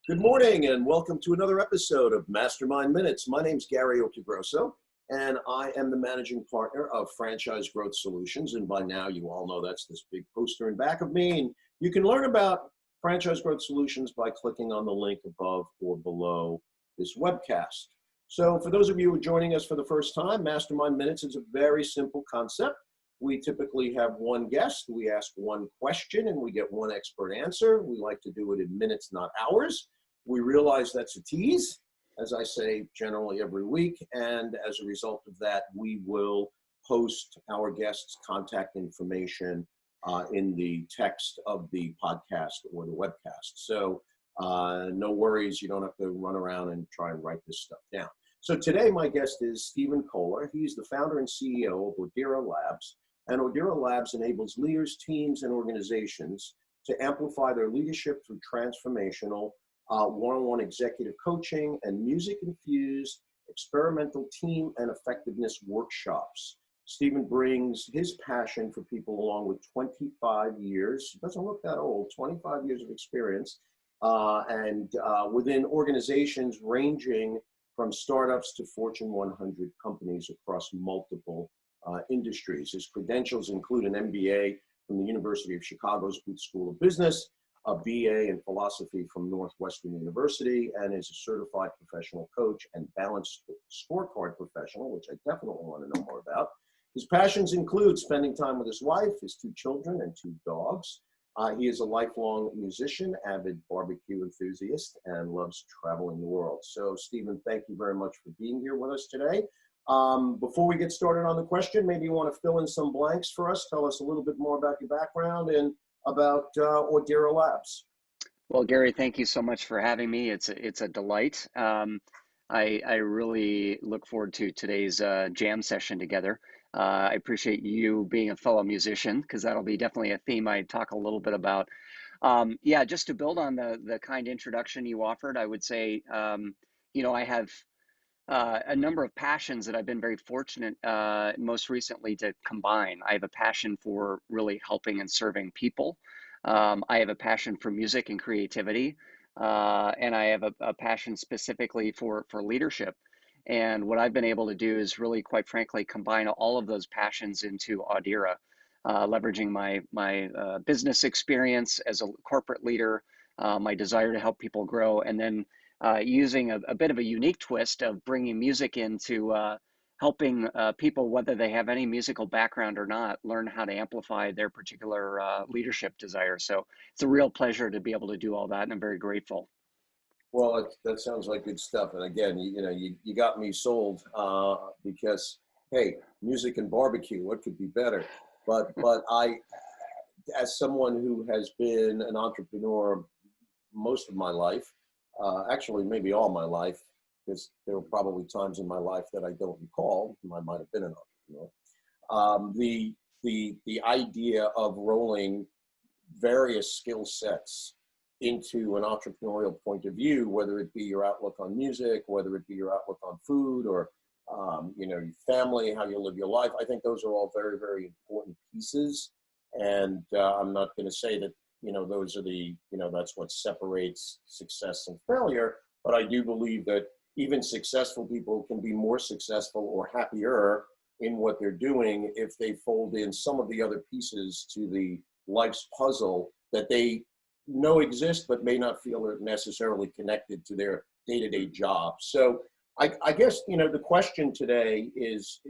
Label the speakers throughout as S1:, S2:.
S1: Good morning and welcome to another episode of MasterMind Minutes. My name's Gary Octagrosso and I am the managing partner of Franchise Growth Solutions. And by now you all know that's this big poster in back of me. And you can learn about Franchise Growth Solutions by clicking on the link above or below this webcast. So for those of you who are joining us for the first time, MasterMind Minutes is a very simple concept. We typically have one guest, we ask one question, and we get one expert answer. We like to do it in minutes, not hours. We realize that's a tease, as I say generally every week, and as a result of that, we will post our guests' contact information in the text of the podcast or the webcast. So no worries, you don't have to run around and try and write this stuff down. So today my guest is Stephen Kohler. He's the founder and CEO of Audira Labs. And Audira Labs enables leaders, teams, and organizations to amplify their leadership through transformational one-on-one executive coaching and music-infused experimental team and effectiveness workshops. Stephen brings his passion for people along with 25 years, doesn't look that old, 25 years of experience, and within organizations ranging from startups to Fortune 100 companies across multiple industries. His credentials include an MBA from the University of Chicago's Booth School of Business, a BA in philosophy from Northwestern University, and is a certified professional coach and Balanced Scorecard Professional, which I definitely want to know more about. His passions include spending time with his wife, his 2 children, and 2 dogs. He is a lifelong musician, avid barbecue enthusiast, and loves traveling the world. So, Stephen, thank you very much for being here with us today. Before we get started on the question, maybe you want to fill in some blanks for us. Tell us a little bit more about your background and about Audira Labs.
S2: Well, Gary, thank you so much for having me. It's a delight. I really look forward to today's jam session together. I appreciate you being a fellow musician because that'll be definitely a theme I talk a little bit about. Yeah, just to build on the kind introduction you offered, I would say, I have a number of passions that I've been very fortunate most recently to combine. I have a passion for really helping and serving people. I have a passion for music and creativity, and I have a passion specifically for leadership. And what I've been able to do is really, quite frankly, combine all of those passions into Audira, leveraging my business experience as a corporate leader, my desire to help people grow, and then using a bit of a unique twist of bringing music into helping people, whether they have any musical background or not, learn how to amplify their particular leadership desire. So it's a real pleasure to be able to do all that, and I'm very grateful.
S1: Well, that sounds like good stuff. And again, you got me sold because, hey, music and barbecue, what could be better? But I, as someone who has been an entrepreneur most of my life, actually maybe all my life, because there were probably times in my life that I don't recall, I might have been an entrepreneur. The idea of rolling various skill sets into an entrepreneurial point of view, whether it be your outlook on music, whether it be your outlook on food, or your family, how you live your life, I think those are all very, very important pieces. And I'm not going to say that those are that's what separates success and failure. But I do believe that even successful people can be more successful or happier in what they're doing if they fold in some of the other pieces to the life's puzzle that they know exist, but may not feel are necessarily connected to their day-to-day job. So I guess, the question today is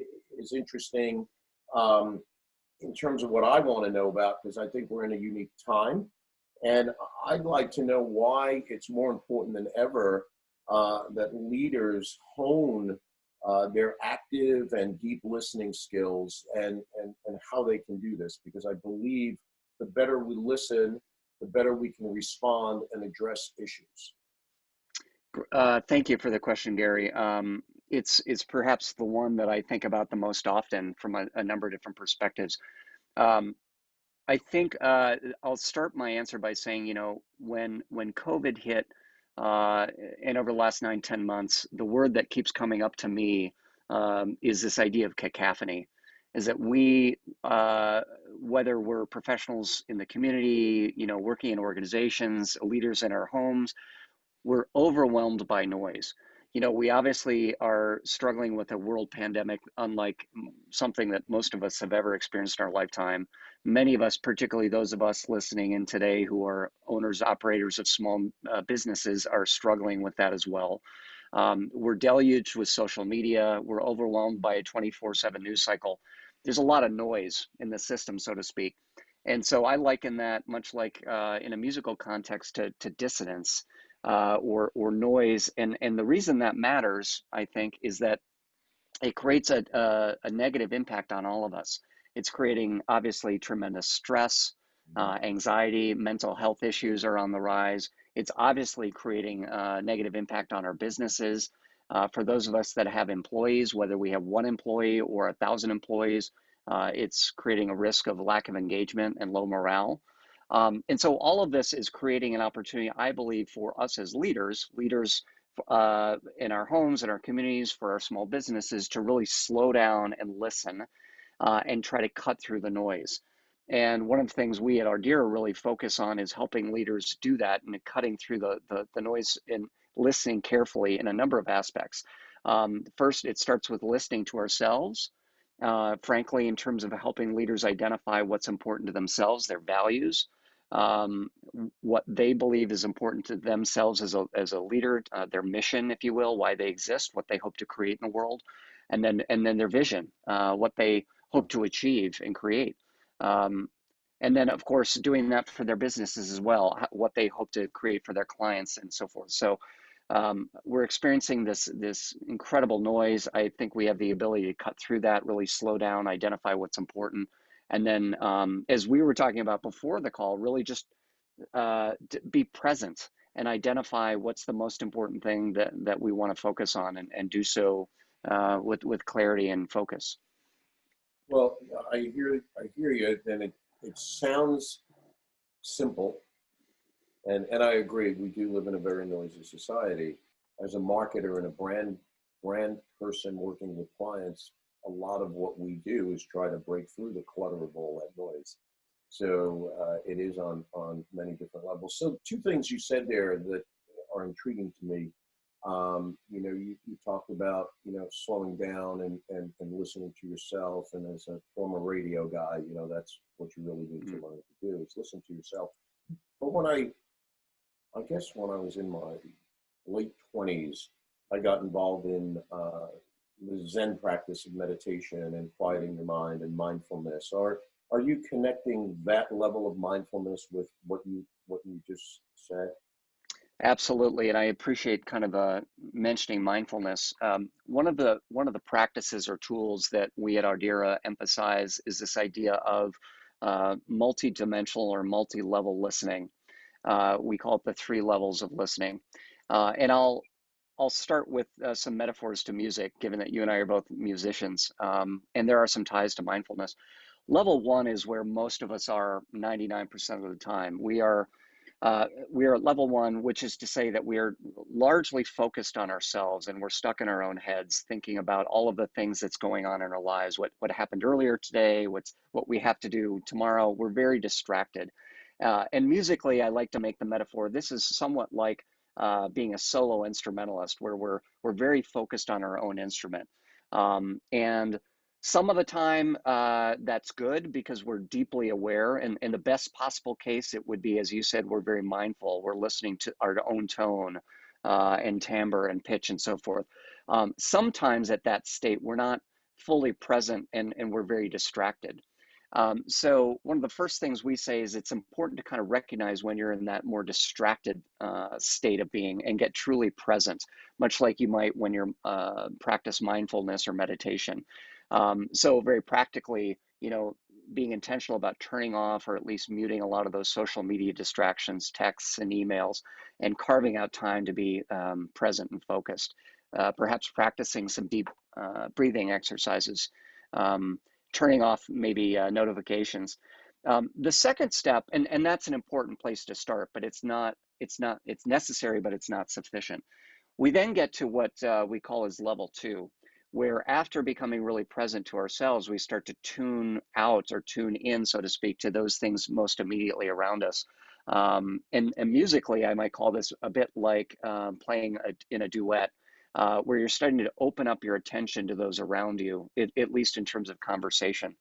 S1: interesting in terms of what I want to know about, because I think we're in a unique time. And I'd like to know why it's more important than ever that leaders hone their active and deep listening skills and how they can do this. Because I believe the better we listen, the better we can respond and address issues.
S2: Thank you for the question, Gary. It's perhaps the one that I think about the most often from a number of different perspectives. I think I'll start my answer by saying, when COVID hit, and over the last 9-10 months, the word that keeps coming up to me is this idea of cacophony. Is that we, whether we're professionals in the community, working in organizations, leaders in our homes, we're overwhelmed by noise. We obviously are struggling with a world pandemic, unlike something that most of us have ever experienced in our lifetime. Many of us, particularly those of us listening in today who are owners, operators of small businesses, are struggling with that as well. We're deluged with social media. We're overwhelmed by a 24/7 news cycle. There's a lot of noise in the system, so to speak. And so I liken that, much like in a musical context, to dissonance or noise. And the reason that matters, I think, is that it creates a negative impact on all of us. It's creating, obviously, tremendous stress, anxiety, mental health issues are on the rise. It's obviously creating a negative impact on our businesses. For those of us that have employees, whether we have one employee or 1,000 employees, it's creating a risk of lack of engagement and low morale. And so all of this is creating an opportunity, I believe, for us as leaders in our homes, in our communities, for our small businesses to really slow down and listen and try to cut through the noise. And one of the things we at Audira really focus on is helping leaders do that and cutting through the noise and listening carefully in a number of aspects. First, it starts with listening to ourselves. Frankly, in terms of helping leaders identify what's important to themselves, their values, um, what they believe is important to themselves as a leader, their mission, if you will, why they exist, what they hope to create in the world, and then their vision, what they hope to achieve and create. Um, and then, of course, doing that for their businesses as well, what they hope to create for their clients and so forth. So we're experiencing this incredible noise. I think we have the ability to cut through that, really slow down, identify what's important. And then, as we were talking about before the call, really just be present and identify what's the most important thing that we want to focus on and do so with clarity and focus.
S1: Well, I hear you, and it sounds simple, and I agree. We do live in a very noisy society. As a marketer and a brand person working with clients, a lot of what we do is try to break through the clutter of all that noise. So it is on many different levels. So two things you said there that are intriguing to me. You talked about, slowing down and listening to yourself. And as a former radio guy, that's what you really need to learn to do is listen to yourself. But I guess when I was in my late 20s, I got involved in the Zen practice of meditation and quieting your mind and mindfulness. Are you connecting that level of mindfulness with what you just said?
S2: Absolutely, and I appreciate kind of mentioning mindfulness. One of the practices or tools that we at Ardira emphasize is this idea of multi-dimensional or multi-level listening. We call it the three levels of listening, and I'll start with some metaphors to music, given that you and I are both musicians, and there are some ties to mindfulness. Level one is where most of us are 99% of the time. We are at level one, which is to say that we are largely focused on ourselves and we're stuck in our own heads, thinking about all of the things that's going on in our lives, what happened earlier today, what we have to do tomorrow. We're very distracted. And musically, I like to make the metaphor. This is somewhat like being a solo instrumentalist, where we're very focused on our own instrument. And some of the time, that's good because we're deeply aware. And in the best possible case, it would be, as you said, we're very mindful. We're listening to our own tone and timbre and pitch and so forth. Sometimes at that state, we're not fully present and we're very distracted. So one of the first things we say is it's important to kind of recognize when you're in that more distracted state of being and get truly present, much like you might when you're practice mindfulness or meditation. So very practically, being intentional about turning off or at least muting a lot of those social media distractions, texts and emails, and carving out time to be present and focused. Perhaps practicing some deep breathing exercises, turning off maybe notifications. The second step, and that's an important place to start, but it's necessary, but it's not sufficient. We then get to what we call as level two, where after becoming really present to ourselves, we start to tune out or tune in, so to speak, to those things most immediately around us. And musically, I might call this a bit like playing in a duet, where you're starting to open up your attention to those around you, at least in terms of conversation.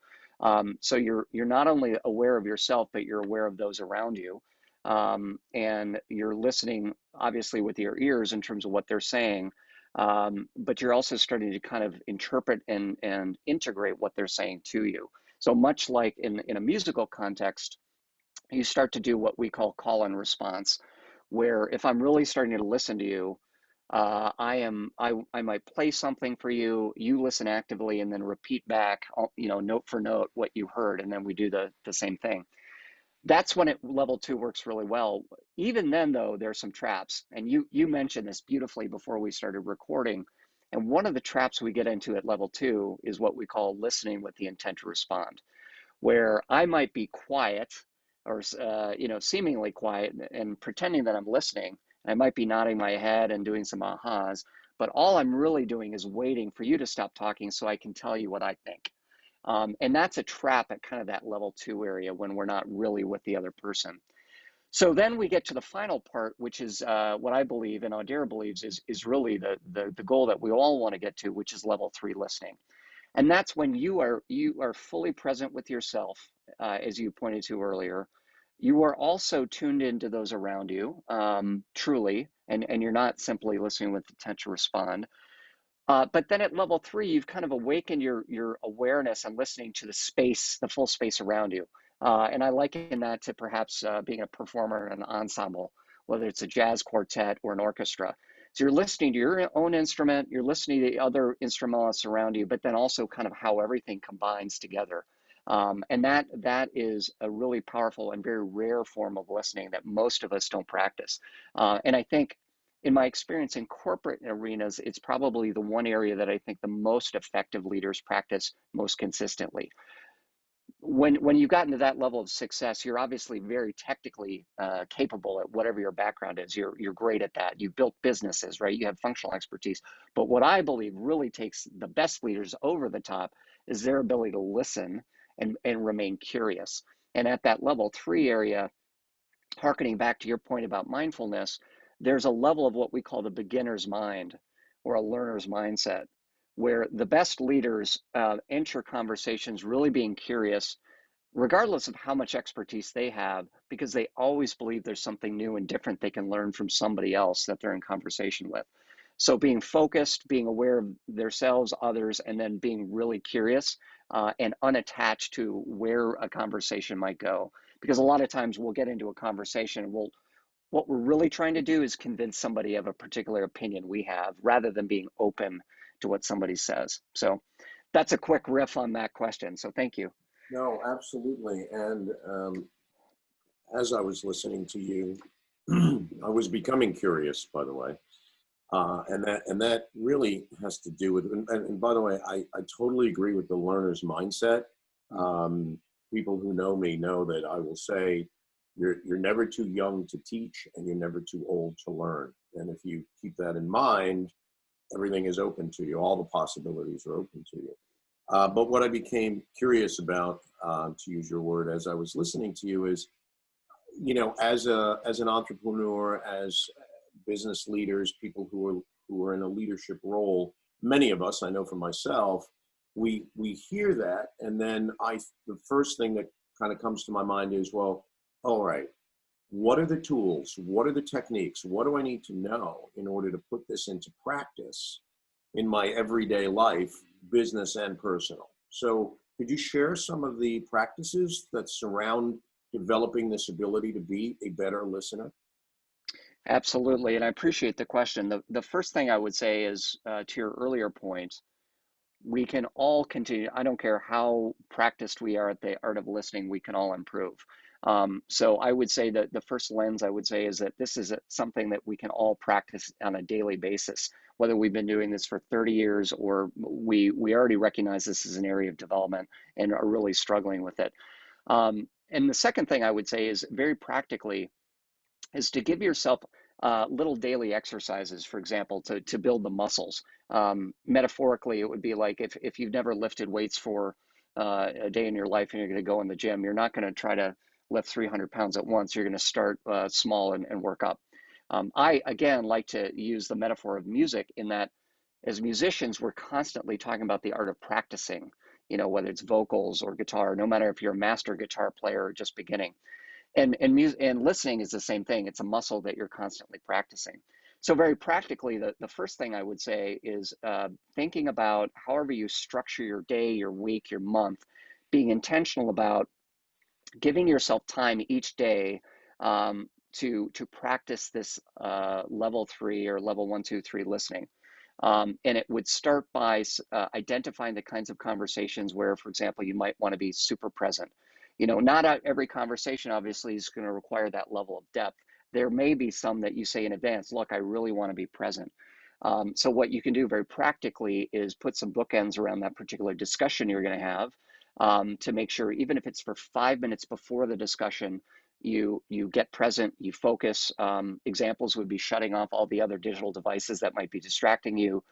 S2: So you're not only aware of yourself, but you're aware of those around you, and you're listening, obviously, with your ears in terms of what they're saying. But you're also starting to kind of interpret and integrate what they're saying to you. So much like in a musical context, you start to do what we call and response, where if I'm really starting to listen to you, I might play something for you, you listen actively, and then repeat back, note for note what you heard, and then we do the same thing. That's when level two works really well. Even then, though, there's some traps, and you mentioned this beautifully before we started recording. And one of the traps we get into at level two is what we call listening with the intent to respond, where I might be quiet or seemingly quiet and pretending that I'm listening. I might be nodding my head and doing some ahas, but all I'm really doing is waiting for you to stop talking so I can tell you what I think. And that's a trap at kind of that level two area when we're not really with the other person. So then we get to the final part, which is what I believe and Audira believes is really the goal that we all want to get to, which is level three listening. And that's when you are fully present with yourself, as you pointed to earlier. You are also tuned into those around you, truly, and you're not simply listening with intent to respond. But then at level three, you've kind of awakened your awareness and listening to the space, the full space around you. And I liken that to perhaps being a performer in an ensemble, whether it's a jazz quartet or an orchestra. So you're listening to your own instrument, you're listening to the other instrumentalists around you, but then also kind of how everything combines together. And that is a really powerful and very rare form of listening that most of us don't practice. And I think in my experience in corporate arenas, it's probably the one area that I think the most effective leaders practice most consistently. When you've gotten to that level of success, you're obviously very technically capable at whatever your background is. You're great at that. You've built businesses, right? You have functional expertise. But what I believe really takes the best leaders over the top is their ability to listen and remain curious. And at that level three area, harkening back to your point about mindfulness, there's a level of what we call the beginner's mind or a learner's mindset, where the best leaders enter conversations really being curious, regardless of how much expertise they have, because they always believe there's something new and different they can learn from somebody else that they're in conversation with. So being focused, being aware of themselves, others, and then being really curious and unattached to where a conversation might go. Because a lot of times we'll get into a conversation and what we're really trying to do is convince somebody of a particular opinion we have rather than being open to what somebody says. So that's a quick riff on that question. So thank you.
S1: No, absolutely. And as I was listening to you, I was becoming curious, by the way. And that really has to do with, and by the way, I totally agree with the learner's mindset. People who know me know that I will say, you're never too young to teach and you're never too old to learn. And if you keep that in mind, everything is open to you. All the possibilities are open to you. But what I became curious about, to use your word, as I was listening to you is, as an entrepreneur, as business leaders, people who are in a leadership role, many of us, I know for myself, we hear that, and then the first thing that kind of comes to my mind is, well, all right, what are the tools? What are the techniques? What do I need to know in order to put this into practice in my everyday life, business and personal? So could you share some of the practices that surround developing this ability to be a better listener?
S2: Absolutely. And I appreciate the question. The first thing I would say is to your earlier point, we can all continue. I don't care how practiced we are at the art of listening, we can all improve. So I would say that the first lens I would say is that this is something that we can all practice on a daily basis, whether we've been doing this for 30 years or we already recognize this as an area of development and are really struggling with it. And the second thing I would say is very practically is to give yourself little daily exercises, for example, to build the muscles. Metaphorically, it would be like if you've never lifted weights for a day in your life and you're going to go in the gym, you're not going to try to lift 300 pounds at once. You're going to start small and work up. I, again, like to use the metaphor of music in that as musicians, we're constantly talking about the art of practicing, whether it's vocals or guitar, no matter if you're a master guitar player or just beginning. And listening is the same thing. It's a muscle that you're constantly practicing. So very practically, the first thing I would say is thinking about however you structure your day, your week, your month, being intentional about giving yourself time each day to practice this level 3 or level 1, 2, 3 listening. And it would start by identifying the kinds of conversations where, for example, you might want to be super present. Not every conversation obviously is going to require that level of depth. There may be some that you say in advance, look, I really want to be present. So what you can do very practically is put some bookends around that particular discussion you're going to have to make sure, even if it's for 5 minutes before the discussion, you get present, you focus. Examples would be shutting off all the other digital devices that might be distracting you,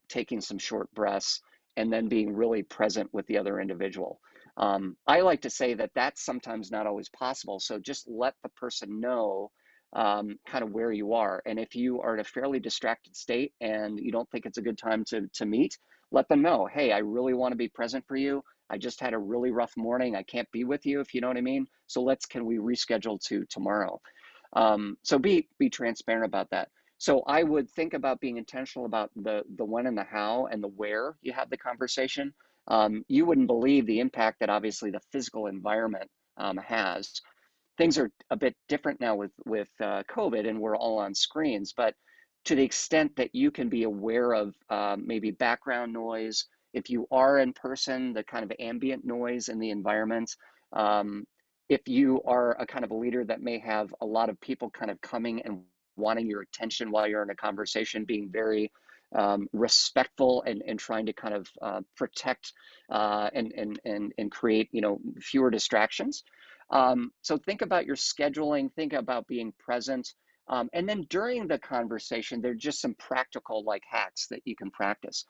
S2: taking some short breaths, and then being really present with the other individual. I like to say that that's sometimes not always possible. So just let the person know kind of where you are. And if you are in a fairly distracted state and you don't think it's a good time to meet, let them know, hey, I really want to be present for you. I just had a really rough morning. I can't be with you, if you know what I mean. So can we reschedule to tomorrow? So be transparent about that. So I would think about being intentional about the when and the how and the where you have the conversation. You wouldn't believe the impact that obviously the physical environment has. Things are a bit different now with COVID, and we're all on screens, but to the extent that you can be aware of maybe background noise, if you are in person, the kind of ambient noise in the environment, if you are a kind of a leader that may have a lot of people kind of coming and wanting your attention while you're in a conversation, being very respectful and trying to kind of protect and create, fewer distractions. So think about your scheduling, think about being present. And then during the conversation, there's just some practical like hacks that you can practice.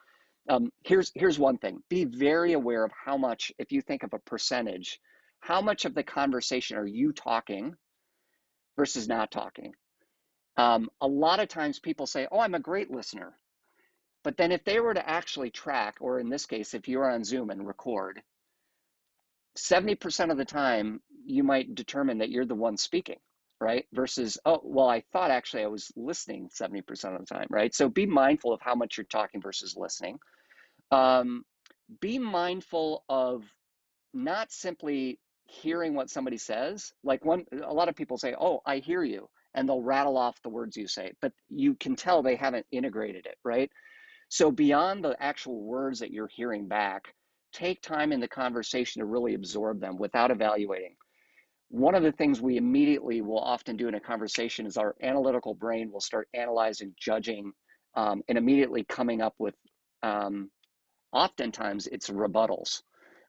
S2: Here's one thing. Be very aware of how much, if you think of a percentage, how much of the conversation are you talking versus not talking? A lot of times people say, oh, I'm a great listener. But then if they were to actually track, or in this case, if you're on Zoom and record, 70% of the time, you might determine that you're the one speaking, right? Versus, oh, well, I thought actually I was listening 70% of the time, right? So be mindful of how much you're talking versus listening. Be mindful of not simply hearing what somebody says. Like a lot of people say, oh, I hear you, and they'll rattle off the words you say, but you can tell they haven't integrated it, right? So beyond the actual words that you're hearing back, take time in the conversation to really absorb them without evaluating. One of the things we immediately will often do in a conversation is our analytical brain will start analyzing, judging, and immediately coming up with, oftentimes it's rebuttals.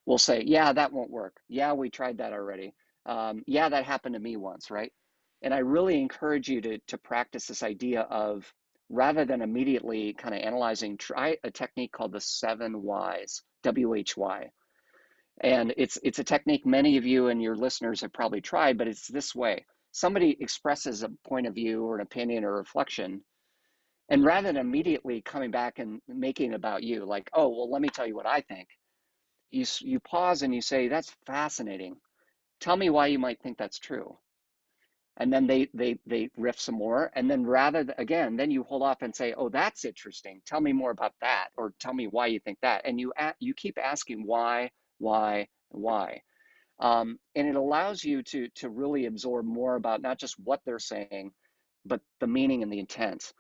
S2: We'll say, yeah, that won't work. Yeah, we tried that already. Yeah, that happened to me once, right? And I really encourage you to practice this idea of, rather than immediately kind of analyzing, try a technique called the 7 Whys, WHY. And it's a technique many of you and your listeners have probably tried, but it's this way. Somebody expresses a point of view or an opinion or reflection, and rather than immediately coming back and making it about you, like, oh, well, let me tell you what I think, you pause and you say, that's fascinating. Tell me why you might think that's true. And then they riff some more. And then again, then you hold off and say, oh, that's interesting. Tell me more about that, or tell me why you think that. And you keep asking why. And it allows you to really absorb more about not just what they're saying, but the meaning and the intent.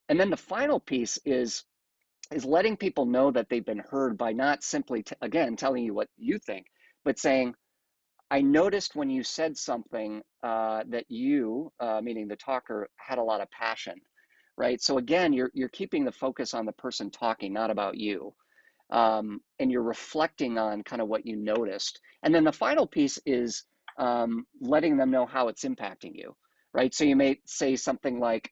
S2: And then the final piece is letting people know that they've been heard by not simply, again, telling you what you think, but saying, I noticed when you said something that you, meaning the talker, had a lot of passion, right? So again, you're keeping the focus on the person talking, not about you. And you're reflecting on kind of what you noticed. And then the final piece is letting them know how it's impacting you, right? So you may say something like,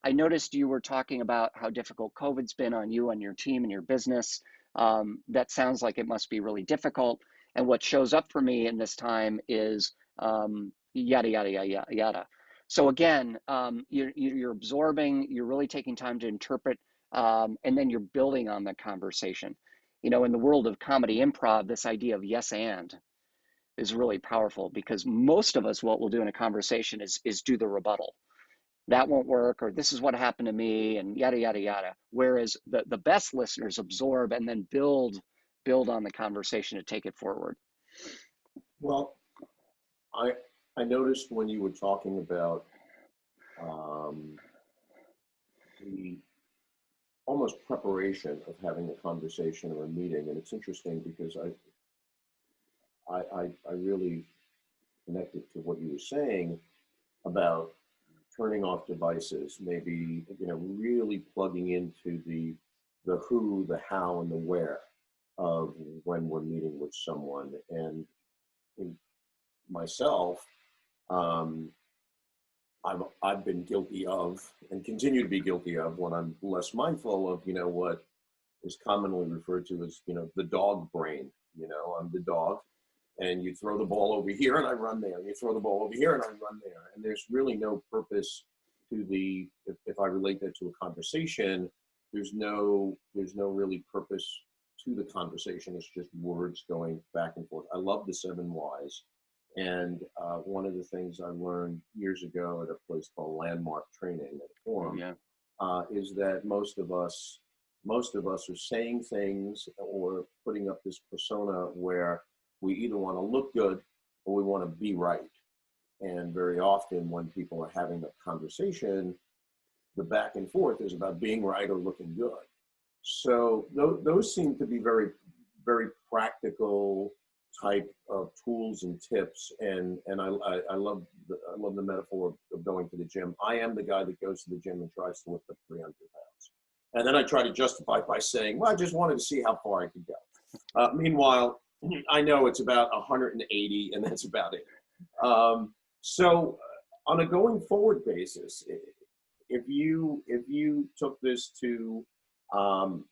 S2: I noticed you were talking about how difficult COVID's been on you, on your team, and your business. That sounds like it must be really difficult. And what shows up for me in this time is yada, yada, yada, yada. So again, you're absorbing, you're really taking time to interpret, and then you're building on the conversation. You know, in the world of comedy improv, this idea of yes and is really powerful, because most of us, what we'll do in a conversation is do the rebuttal. That won't work, or this is what happened to me, and yada, yada, yada. Whereas the best listeners absorb and then build on the conversation to take it forward.
S1: Well, I I noticed when you were talking about um, the almost preparation of having a conversation or a meeting, and it's interesting because I really connected to what you were saying about turning off devices, maybe really plugging into the who, the how, and the where of when we're meeting with someone. And in myself, um, I've been guilty of and continue to be guilty of, when I'm less mindful of what is commonly referred to as the dog brain. I'm the dog, and you throw the ball over here and I run there, and you throw the ball over here and I run there, and there's really no purpose to the, if I relate that to a conversation, there's no really purpose to the conversation. It's just words going back and forth. I love the 7 whys. And one of the things I learned years ago at a place called Landmark Training at a forum,
S2: Yeah.
S1: is that most of us are saying things or putting up this persona where we either want to look good or we want to be right. And very often when people are having a conversation, the back and forth is about being right or looking good. So those seem to be very, very practical type of tools and tips. And I love the metaphor of going to the gym. I am the guy that goes to the gym and tries to lift up 300 pounds. And then I try to justify it by saying, well, I just wanted to see how far I could go. Meanwhile, I know it's about 180, and that's about it. So on a going forward basis, if you took this to,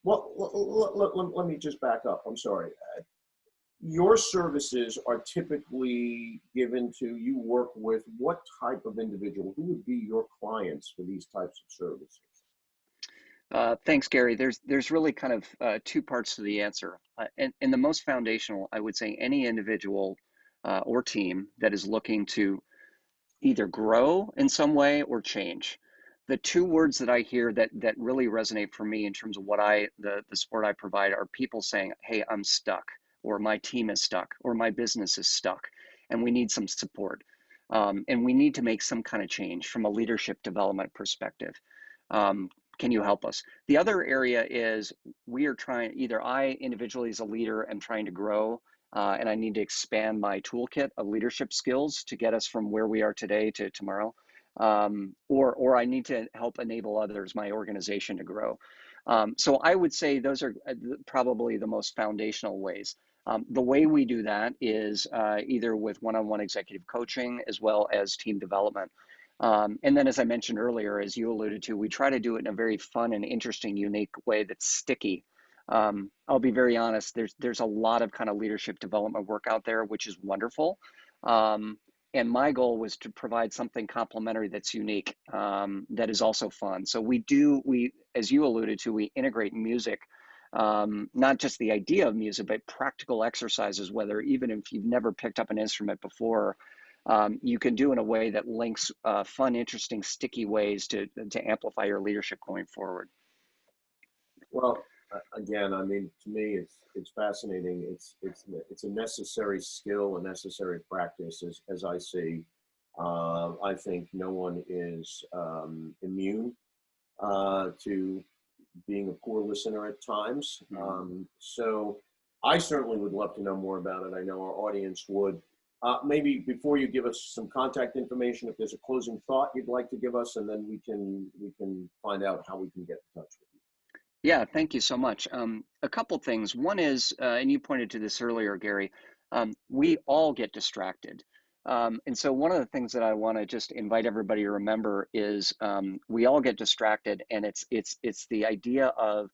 S1: let me just back up. I'm sorry. Your services are typically given to, you work with what type of individual? Who would be your clients for these types of services?
S2: Thanks, Gary. There's really kind of two parts to the answer. And the most foundational, I would say, any individual or team that is looking to either grow in some way or change. The two words that I hear that really resonate for me in terms of what the support I provide are people saying, hey, I'm stuck, or my team is stuck, or my business is stuck, and we need some support. And we need to make some kind of change from a leadership development perspective. Can you help us? The other area is, we are trying, either I individually as a leader am trying to grow, and I need to expand my toolkit of leadership skills to get us from where we are today to tomorrow, or I need to help enable others, my organization, to grow. So I would say those are probably the most foundational ways. The way we do that is either with one-on-one executive coaching as well as team development. And then, as I mentioned earlier, as you alluded to, we try to do it in a very fun and interesting, unique way that's sticky. I'll be very honest, there's a lot of kind of leadership development work out there, which is wonderful. And my goal was to provide something complementary that's unique, that is also fun. So we, as you alluded to, we integrate music, not just the idea of music, but practical exercises, whether even if you've never picked up an instrument before, you can do in a way that links fun, interesting, sticky ways to amplify your leadership going forward.
S1: Well, again, I mean, to me, it's fascinating. It's a necessary skill, a necessary practice, as I see. I think no one is immune to being a poor listener at times. So I certainly would love to know more about it. I know our audience would. Maybe before you give us some contact information, if there's a closing thought you'd like to give us, and then we can find out how we can get in touch with you.
S2: Yeah, thank you so much. A couple things. One is, and you pointed to this earlier, Gary, we all get distracted. And so one of the things that I want to just invite everybody to remember is, we all get distracted, and it's the idea of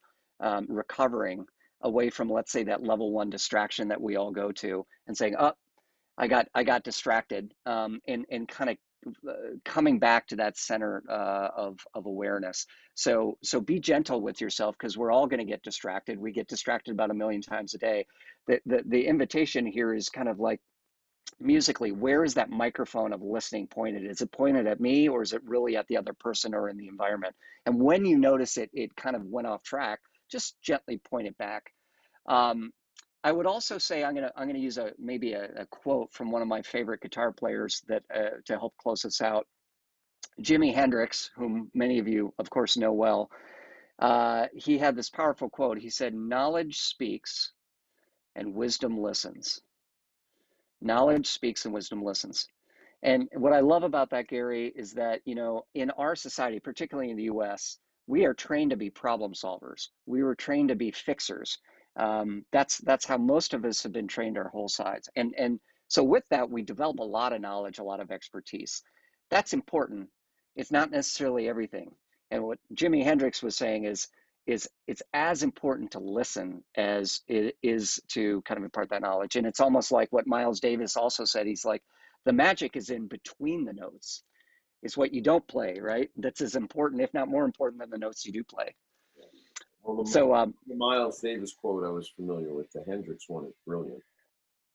S2: recovering away from, let's say, that level one distraction that we all go to, and saying, oh, I got distracted, and kind of coming back to that center of awareness. So be gentle with yourself, because we're all going to get distracted. We get distracted about a million times a day. The invitation here is kind of like, musically, where is that microphone of listening pointed? Is it pointed at me, or is it really at the other person or in the environment? And when you notice it kind of went off track, just gently point it back. Um, I would also say, I'm gonna use maybe a quote from one of my favorite guitar players that to help close us out. Jimi Hendrix, whom many of you, of course, know well. He had this powerful quote. He said, "Knowledge speaks and wisdom listens. Knowledge speaks and wisdom listens." And what I love about that, Gary, is that, in our society, particularly in the US, we are trained to be problem solvers. We were trained to be fixers. That's how most of us have been trained our whole sides. And so with that, we develop a lot of knowledge, a lot of expertise. That's important. It's not necessarily everything. And what Jimi Hendrix was saying is it's as important to listen as it is to kind of impart that knowledge. And it's almost like what Miles Davis also said. He's like, the magic is in between the notes. It's what you don't play, right? That's as important, if not more important, than the notes you do play.
S1: Well,
S2: So,
S1: the Miles Davis quote I was familiar with. The Hendrix one is brilliant.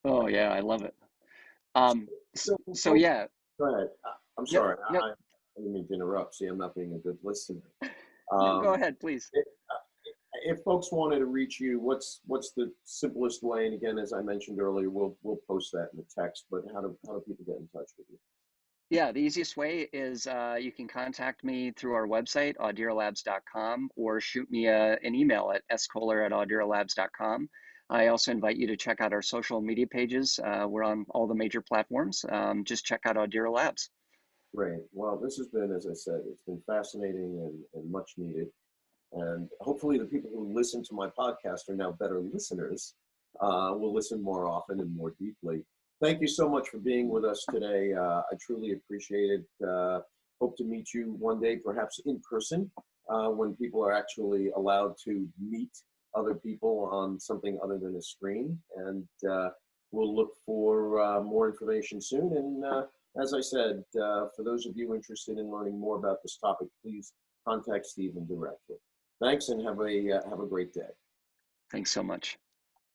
S2: oh yeah, I love it. Um,
S1: So,
S2: so
S1: folks,
S2: yeah,
S1: go ahead. I'm
S2: yep,
S1: sorry.
S2: yep.
S1: I didn't mean to interrupt. See, I'm not being a good listener.
S2: No, go
S1: Um,
S2: ahead, please.
S1: if folks wanted to reach you, what's the simplest way? And again, as I mentioned earlier, we'll post that in the text. But how do people get in touch with you?
S2: Yeah, the easiest way is you can contact me through our website, audiralabs.com, or shoot me an email at skohler@audiralabs.com. I also invite you to check out our social media pages. We're on all the major platforms. Just check out Audira Labs.
S1: Great. Well, this has been, as I said, it's been fascinating and much needed. And hopefully, the people who listen to my podcast are now better listeners. Will listen more often and more deeply. Thank you so much for being with us today. I truly appreciate it. Hope to meet you one day, perhaps in person, when people are actually allowed to meet other people on something other than a screen. And we'll look for more information soon. And as I said, for those of you interested in learning more about this topic, please contact Stephen directly. Thanks, and have a great day.
S2: Thanks so much.